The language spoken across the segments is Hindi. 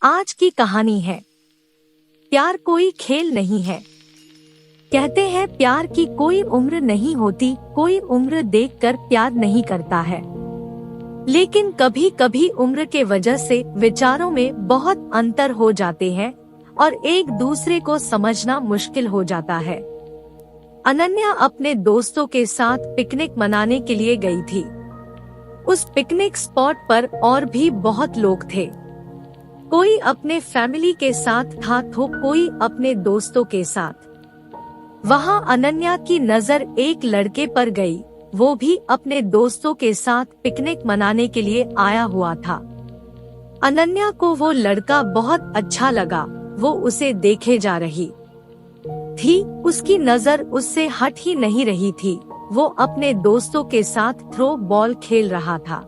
आज की कहानी है प्यार कोई खेल नहीं है। कहते हैं प्यार की कोई उम्र नहीं होती, कोई उम्र देखकर प्यार नहीं करता है। लेकिन कभी कभी उम्र के वजह से विचारों में बहुत अंतर हो जाते हैं और एक दूसरे को समझना मुश्किल हो जाता है। अनन्या अपने दोस्तों के साथ पिकनिक मनाने के लिए गई थी। उस पिकनिक स्पॉट पर और भी बहुत लोग थे। कोई अपने फैमिली के साथ था तो कोई अपने दोस्तों के साथ। वहां अनन्या की नजर एक लड़के पर गई। वो भी अपने दोस्तों के साथ पिकनिक मनाने के लिए आया हुआ था। अनन्या को वो लड़का बहुत अच्छा लगा। वो उसे देखे जा रही थी, उसकी नजर उससे हट ही नहीं रही थी। वो अपने दोस्तों के साथ थ्रो बॉल खेल रहा था।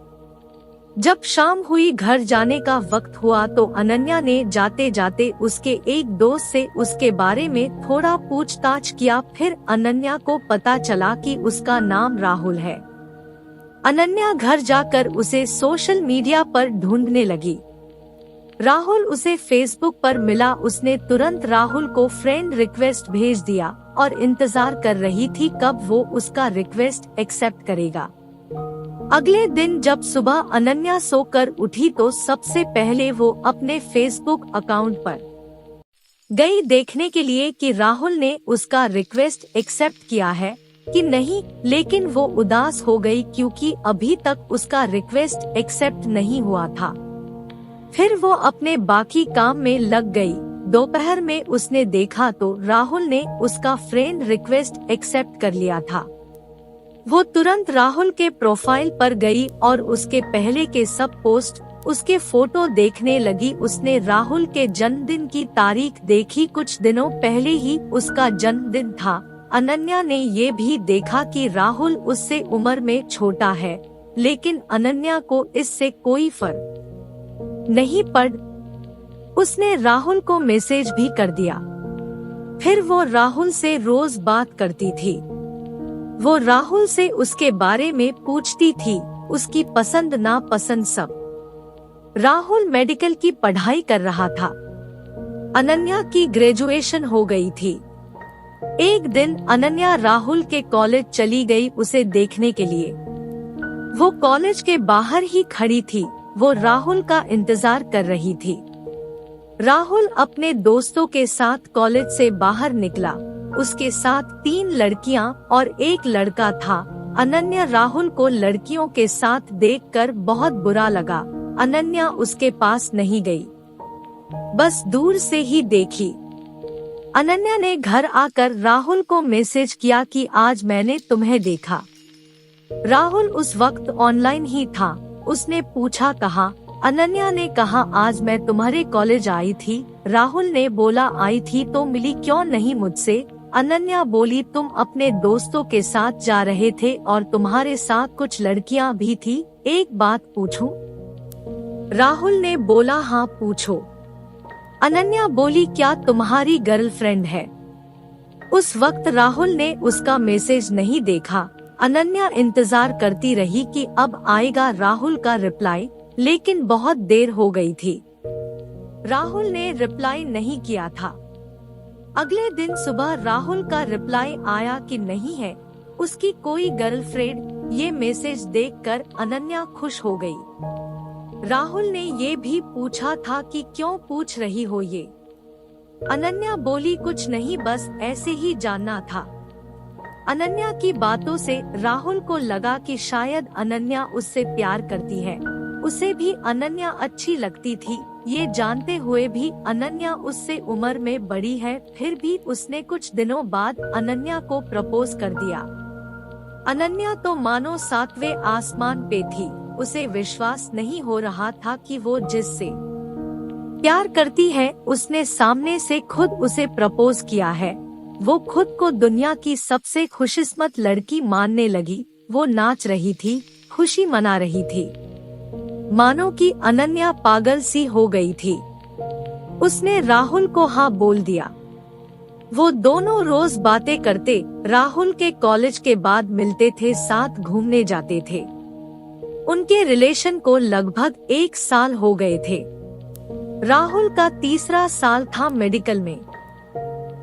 जब शाम हुई, घर जाने का वक्त हुआ तो अनन्या ने जाते जाते उसके एक दोस्त से उसके बारे में थोड़ा पूछताछ किया। फिर अनन्या को पता चला कि उसका नाम राहुल है। अनन्या घर जाकर उसे सोशल मीडिया पर ढूंढने लगी। राहुल उसे फेसबुक पर मिला। उसने तुरंत राहुल को फ्रेंड रिक्वेस्ट भेज दिया और इंतजार कर रही थी कब वो उसका रिक्वेस्ट एक्सेप्ट करेगा। अगले दिन जब सुबह अनन्या सोकर उठी तो सबसे पहले वो अपने फेसबुक अकाउंट पर गई देखने के लिए कि राहुल ने उसका रिक्वेस्ट एक्सेप्ट किया है कि नहीं। लेकिन वो उदास हो गई क्योंकि अभी तक उसका रिक्वेस्ट एक्सेप्ट नहीं हुआ था। फिर वो अपने बाकी काम में लग गई। दोपहर में उसने देखा तो राहुल ने उसका फ्रेंड रिक्वेस्ट एक्सेप्ट कर लिया था। वो तुरंत राहुल के प्रोफाइल पर गई और उसके पहले के सब पोस्ट, उसके फोटो देखने लगी। उसने राहुल के जन्मदिन की तारीख देखी। कुछ दिनों पहले ही उसका जन्मदिन था। अनन्या ने ये भी देखा कि राहुल उससे उम्र में छोटा है, लेकिन अनन्या को इससे कोई फर्क नहीं पड़। उसने राहुल को मैसेज भी कर दिया। फिर वो राहुल से रोज बात करती थी। वो राहुल से उसके बारे में पूछती थी, उसकी पसंद नापसंद सब। राहुल मेडिकल की पढ़ाई कर रहा था। अनन्या की ग्रेजुएशन हो गई थी। एक दिन अनन्या राहुल के कॉलेज चली गई उसे देखने के लिए। वो कॉलेज के बाहर ही खड़ी थी। वो राहुल का इंतजार कर रही थी। राहुल अपने दोस्तों के साथ कॉलेज से बाहर निकला। उसके साथ 3 लड़कियां और एक लड़का था। अनन्या राहुल को लड़कियों के साथ देखकर बहुत बुरा लगा। अनन्या उसके पास नहीं गई, बस दूर से ही देखी। अनन्या ने घर आकर राहुल को मैसेज किया कि आज मैंने तुम्हें देखा। राहुल उस वक्त ऑनलाइन ही था। उसने पूछा कहाँ? अनन्या ने कहा आज मैं तुम्हारे कॉलेज आई थी। राहुल ने बोला आई थी तो मिली क्यों नहीं मुझसे? अनन्या बोली तुम अपने दोस्तों के साथ जा रहे थे और तुम्हारे साथ कुछ लड़कियां भी थी। एक बात पूछूं? राहुल ने बोला हाँ पूछो। अनन्या बोली क्या तुम्हारी गर्लफ्रेंड है? उस वक्त राहुल ने उसका मैसेज नहीं देखा। अनन्या इंतजार करती रही कि अब आएगा राहुल का रिप्लाई, लेकिन बहुत देर हो गई थी। राहुल ने रिप्लाई नहीं किया था। अगले दिन सुबह राहुल का रिप्लाई आया कि नहीं है उसकी कोई गर्लफ्रेंड। ये मैसेज देखकर अनन्या खुश हो गई। राहुल ने ये भी पूछा था कि क्यों पूछ रही हो ये? अनन्या बोली कुछ नहीं, बस ऐसे ही जानना था। अनन्या की बातों से राहुल को लगा कि शायद अनन्या उससे प्यार करती है। उसे भी अनन्या अच्छी लगती थी। ये जानते हुए भी अनन्या उससे उम्र में बड़ी है, फिर भी उसने कुछ दिनों बाद अनन्या को प्रपोज कर दिया। अनन्या तो मानो 7वें आसमान पे थी। उसे विश्वास नहीं हो रहा था कि वो जिससे प्यार करती है उसने सामने से खुद उसे प्रपोज किया है। वो खुद को दुनिया की सबसे खुशकिस्मत लड़की मानने लगी। वो नाच रही थी, खुशी मना रही थी, मानो कि अनन्या पागल सी हो गई थी। उसने राहुल को हाँ बोल दिया। वो दोनों रोज बातें करते, राहुल के कॉलेज के बाद मिलते थे, साथ घूमने जाते थे। उनके रिलेशन को लगभग 1 साल हो गए थे। राहुल का तीसरा साल था मेडिकल में।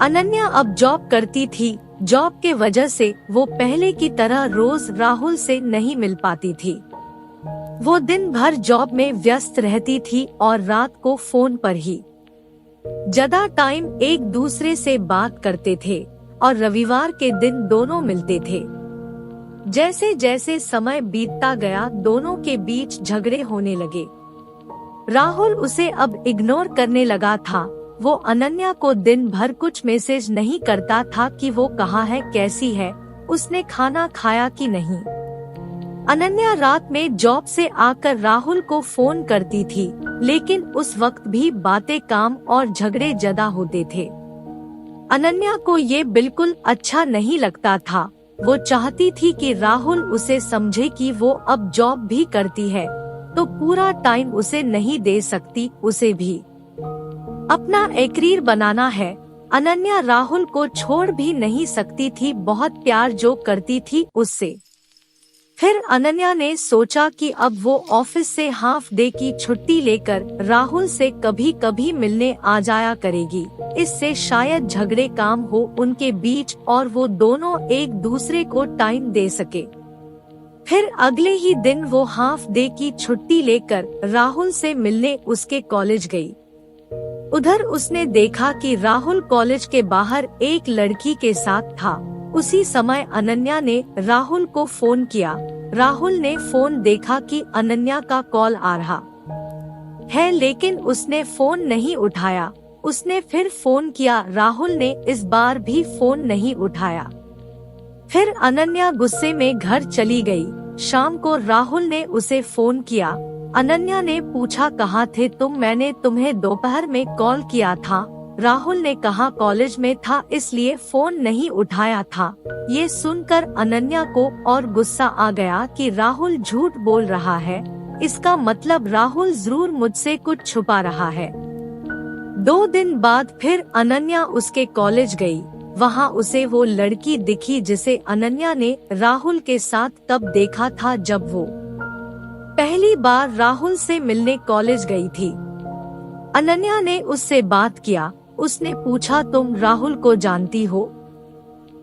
अनन्या अब जॉब करती थी। जॉब के वजह से वो पहले की तरह रोज राहुल से नहीं मिल पाती थी। वो दिन भर जॉब में व्यस्त रहती थी और रात को फोन पर ही ज्यादा टाइम एक दूसरे से बात करते थे और रविवार के दिन दोनों मिलते थे। जैसे जैसे समय बीतता गया दोनों के बीच झगड़े होने लगे। राहुल उसे अब इग्नोर करने लगा था। वो अनन्या को दिन भर कुछ मैसेज नहीं करता था कि वो कहाँ है, कैसी है, उसने खाना खाया कि नहीं। अनन्या रात में जॉब से आकर राहुल को फोन करती थी, लेकिन उस वक्त भी बातें काम और झगड़े ज्यादा होते थे। अनन्या को ये बिल्कुल अच्छा नहीं लगता था। वो चाहती थी कि राहुल उसे समझे कि वो अब जॉब भी करती है तो पूरा टाइम उसे नहीं दे सकती, उसे भी अपना करियर बनाना है। अनन्या राहुल को छोड़ भी नहीं सकती थी, बहुत प्यार जो करती थी उससे। फिर अनन्या ने सोचा कि अब वो ऑफिस से हाफ डे की छुट्टी लेकर राहुल से कभी कभी मिलने आ जाया करेगी। इससे शायद झगड़े काम हो उनके बीच और वो दोनों एक दूसरे को टाइम दे सके। फिर अगले ही दिन वो हाफ डे की छुट्टी लेकर राहुल से मिलने उसके कॉलेज गई। उधर उसने देखा कि राहुल कॉलेज के बाहर एक लड़की के साथ था। उसी समय अनन्या ने राहुल को फोन किया। राहुल ने फोन देखा कि अनन्या का कॉल आ रहा है, लेकिन उसने फोन नहीं उठाया। उसने फिर फोन किया, राहुल ने इस बार भी फोन नहीं उठाया। फिर अनन्या गुस्से में घर चली गई। शाम को राहुल ने उसे फोन किया। अनन्या ने पूछा, कहाँ थे तुम, मैंने तुम्हें दोपहर में कॉल किया था। राहुल ने कहा कॉलेज में था इसलिए फोन नहीं उठाया था। ये सुनकर अनन्या को और गुस्सा आ गया कि राहुल झूठ बोल रहा है। इसका मतलब राहुल जरूर मुझसे कुछ छुपा रहा है। 2 दिन बाद फिर अनन्या उसके कॉलेज गई। वहाँ उसे वो लड़की दिखी जिसे अनन्या ने राहुल के साथ तब देखा था जब वो पहली बार राहुल से मिलने कॉलेज गई थी। अनन्या ने उससे बात किया। उसने पूछा, तुम राहुल को जानती हो?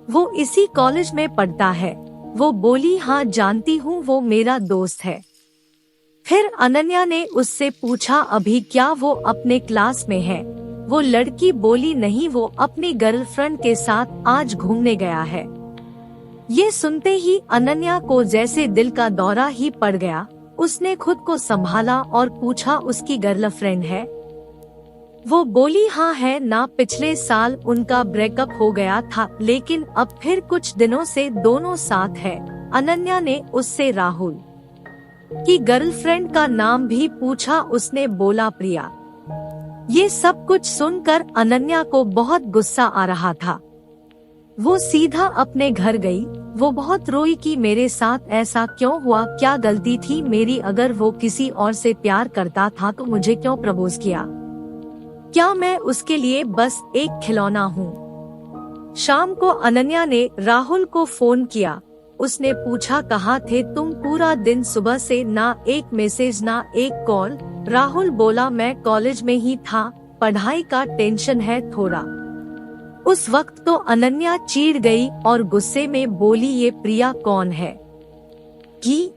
वो इसी कॉलेज में पढ़ता है। वो बोली, हाँ जानती हूँ, वो मेरा दोस्त है। फिर अनन्या ने उससे पूछा, अभी क्या वो अपने क्लास में है? वो लड़की बोली, नहीं, वो अपनी गर्लफ्रेंड के साथ आज घूमने गया है। ये सुनते ही अनन्या को जैसे दिल का दौरा ही पड़ गया। उसने खुद को संभाला और पूछा, उसकी गर्लफ्रेंड है? वो बोली, हाँ है ना, पिछले साल उनका ब्रेकअप हो गया था लेकिन अब फिर कुछ दिनों से दोनों साथ है। अनन्या ने उससे राहुल की गर्लफ्रेंड का नाम भी पूछा। उसने बोला, प्रिया। ये सब कुछ सुनकर अनन्या को बहुत गुस्सा आ रहा था। वो सीधा अपने घर गई। वो बहुत रोई कि मेरे साथ ऐसा क्यों हुआ, क्या गलती थी मेरी? अगर वो किसी और से प्यार करता था तो मुझे क्यों प्रपोज किया? क्या मैं उसके लिए बस एक खिलौना हूँ? शाम को अनन्या ने राहुल को फोन किया। उसने पूछा, कहाँ थे तुम पूरा दिन? सुबह से ना एक मैसेज ना एक कॉल। राहुल बोला, मैं कॉलेज में ही था, पढ़ाई का टेंशन है थोड़ा। उस वक्त तो अनन्या चिढ़ गई और गुस्से में बोली, ये प्रिया कौन है? कि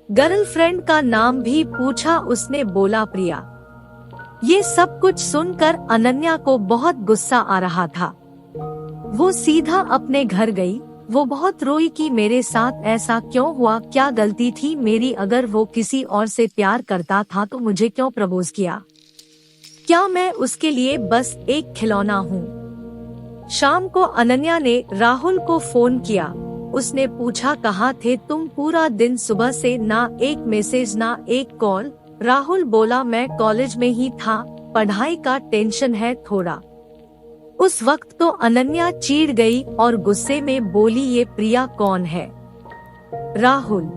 गर्लफ्रेंड का नाम भी पूछा। उसने बोला, प्रिया। ये सब कुछ सुनकर अनन्या को बहुत गुस्सा आ रहा था। वो सीधा अपने घर गई। वो बहुत रोई कि मेरे साथ ऐसा क्यों हुआ, क्या गलती थी मेरी? अगर वो किसी और से प्यार करता था तो मुझे क्यों प्रपोज किया? क्या मैं उसके लिए बस एक खिलौना हूँ? शाम को अनन्या ने राहुल को फोन किया। उसने पूछा, कहाँ थे तुम पूरा दिन? सुबह से ना एक मैसेज ना एक कॉल। राहुल बोला, मैं कॉलेज में ही था, पढ़ाई का टेंशन है थोड़ा। उस वक्त तो अनन्या चिढ़ गई और गुस्से में बोली, ये प्रिया कौन है? राहुल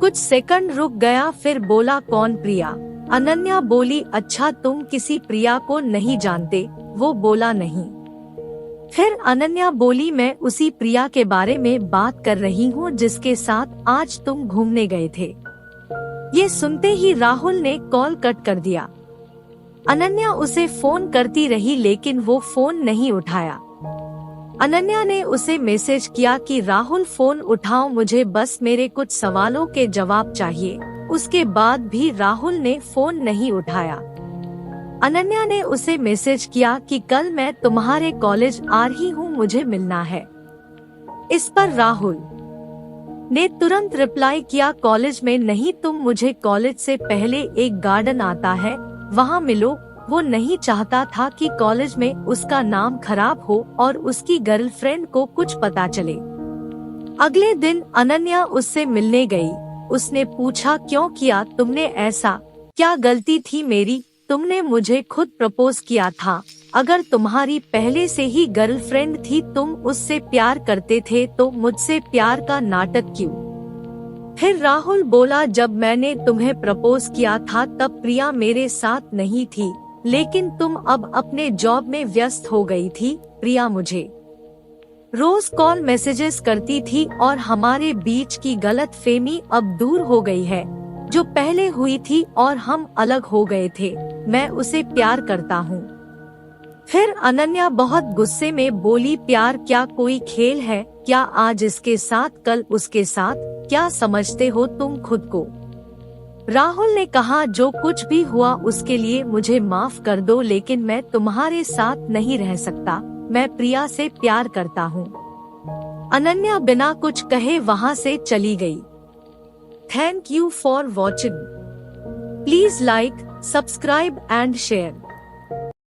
कुछ सेकंड रुक गया, फिर बोला, कौन प्रिया? अनन्या बोली, अच्छा तुम किसी प्रिया को नहीं जानते? वो बोला, नहीं। फिर अनन्या बोली, मैं उसी प्रिया के बारे में बात कर रही हूँ जिसके साथ आज तुम घूमने गए थे। ये सुनते ही राहुल ने कॉल कट कर दिया। अनन्या उसे फोन करती रही लेकिन वो फोन नहीं उठाया। अनन्या ने उसे मैसेज किया कि राहुल फोन उठाओ, मुझे बस मेरे कुछ सवालों के जवाब चाहिए। उसके बाद भी राहुल ने फोन नहीं उठाया। अनन्या ने उसे मैसेज किया कि कल मैं तुम्हारे कॉलेज आ रही हूँ, मुझे मिलना है। इस पर राहुल ने तुरंत रिप्लाई किया, कॉलेज में नहीं, तुम मुझे कॉलेज से पहले एक गार्डन आता है वहाँ मिलो। वो नहीं चाहता था कि कॉलेज में उसका नाम खराब हो और उसकी गर्लफ्रेंड को कुछ पता चले। अगले दिन अनन्या उससे मिलने गई। उसने पूछा, क्यों किया तुमने ऐसा, क्या गलती थी मेरी? तुमने मुझे खुद प्रपोज किया था। अगर तुम्हारी पहले से ही गर्लफ्रेंड थी, तुम उससे प्यार करते थे, तो मुझसे प्यार का नाटक क्यों? फिर राहुल बोला, जब मैंने तुम्हें प्रपोज किया था तब प्रिया मेरे साथ नहीं थी, लेकिन तुम अब अपने जॉब में व्यस्त हो गई थी। प्रिया मुझे रोज कॉल मैसेजेस करती थी और हमारे बीच की गलतफहमी अब दूर हो गई है, जो पहले हुई थी और हम अलग हो गए थे। मैं उसे प्यार करता हूँ। फिर अनन्या बहुत गुस्से में बोली, प्यार क्या कोई खेल है क्या? आज इसके साथ कल उसके साथ, क्या समझते हो तुम खुद को? राहुल ने कहा, जो कुछ भी हुआ उसके लिए मुझे माफ कर दो, लेकिन मैं तुम्हारे साथ नहीं रह सकता। मैं प्रिया से प्यार करता हूँ। अनन्या बिना कुछ कहे वहाँ से चली गई। Thank you for watching. Please like, subscribe and share.